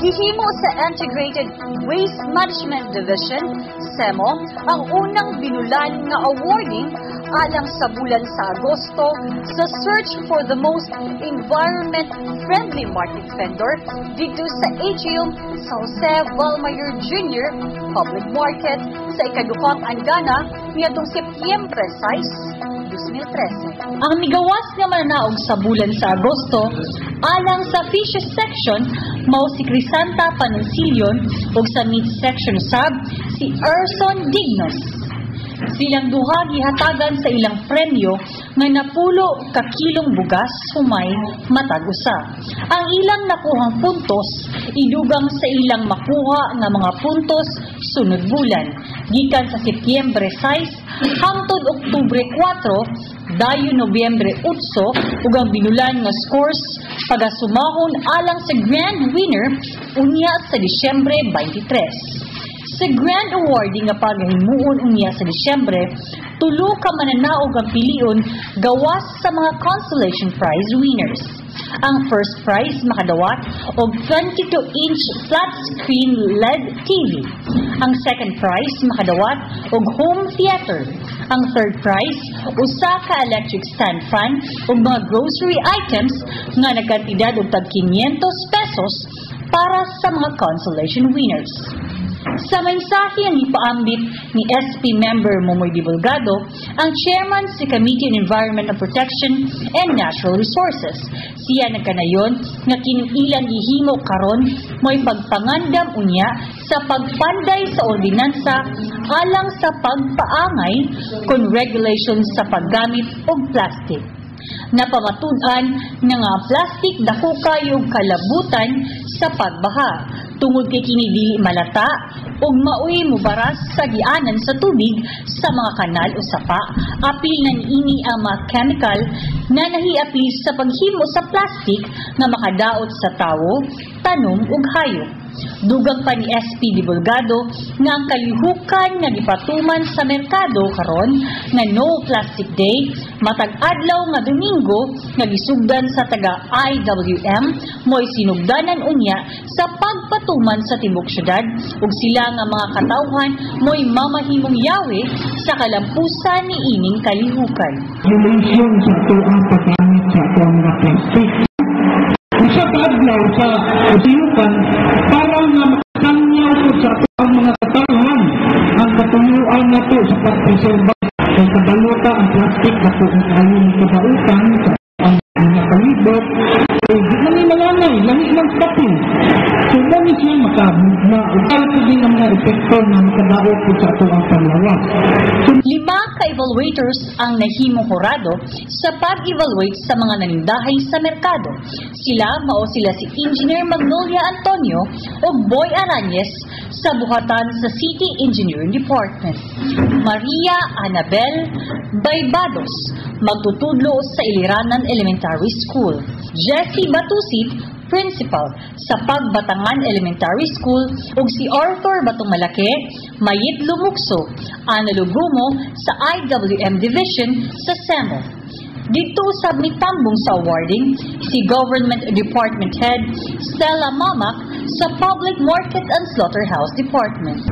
Gihimo sa Integrated Waste Management Division, SEMO, ang unang binulan nga awarding alang sa bulan sa Agosto sa search for the most environment-friendly market vendor dito sa Atrium sa Jose Valmayor Jr. Public Market sa ikadukang anggana nitong Setyembre 6, 2013. Ang migawas nga mananaog sa bulan sa Agosto alang sa Fishes Section mao si Crisanta Panancilion ug sa Meat Section sab si Erson Dignos. Silang duha gihatagan sa ilang premyo nga napulo ka kilong bugas humay matag usa. Ang ilang nakuhang puntos idugang sa ilang makuha nga mga puntos sunod bulan gikan sa Setyembre 6 hangtod Oktubre 4 dayon Nobyembre 8 ug ang binulan nga scores pagasumahon alang sa grand winner unya sa Disyembre 23. Sa grand awarding nga pagahimuon unya sa Disyembre, tulo ka mananaog ang pilion gawas sa mga consolation prize winners. Ang first prize makadawat og 22-inch flat screen LED TV. Ang second prize makadawat og home theater. Ang third prize usa ka electric stand fan ug mga grocery items nga nagkantidad og tag 500 pesos para sa mga consolation winners. Sa mensahe ang ipaambit ni SP member Momoy Divulgado, ang chairman si Committee on Environment and Protection and Natural Resources. Siya nagkanayon nga kiniilang gihimo karon mo'y pagpangandam unya sa pagpanday sa ordinansa alang sa pagpaangay kon regulations sa paggamit og plastic. Napamatud-an nga plastic dako kayo kalabutan sa pagbaha tungod kay kini dili malata ug maoy mubaras sa gianan sa tubig sa mga kanal o sapa. Apil na niini ang mga chemical na nahiapli sa paghimo sa plastic nga makadaot sa tawo, tanom ug hayop. Dugang pa ni SP Divulgado nga ang kalihukan nga gipatuman sa merkado karon nga No Plastic Day matag adlaw nga Domingo nga gisugdan sa taga IWM mo'y sinugdanan unya sa pagpatuman sa tibuok syudad ug sila nga mga katawhan mo'y mamahimong yawi sa kalampusan ni ining kalihukan. Relation sa tuang paggamit sa tuang mga plastic. Isa kadlaw sa katilukan para nga makasangyaw ko sa ang mga katawhan ang katuyuan na to sa pagpreserba sa kabaluta ang plastic na po ang kayong kabautan sa ang mga palibot ay malanay, langi ng papel. So, muna siya makaukal ko din ang mga epekto na makadaot ko sa ito ang panlawas. So, 5 ka-evaluators ang nahimong horado sa pag-evaluate sa mga nanindahay sa merkado. Sila si Engineer Magnolia Antonio o Boy Arañez sa buhatan sa City Engineering Department. Maria Anabel Baybados, magtutudlo sa Iliranan Elementary School. Jessie Batusit, Principal sa Pagbatangan Elementary School ug si Arthur Batong-Malaki, Mayit Lumukso, analugumo sa IWM Division sa SEMO. Dito sa mitambong sa awarding, si Government Department Head Stella Mamak sa Public Market and Slaughterhouse Department.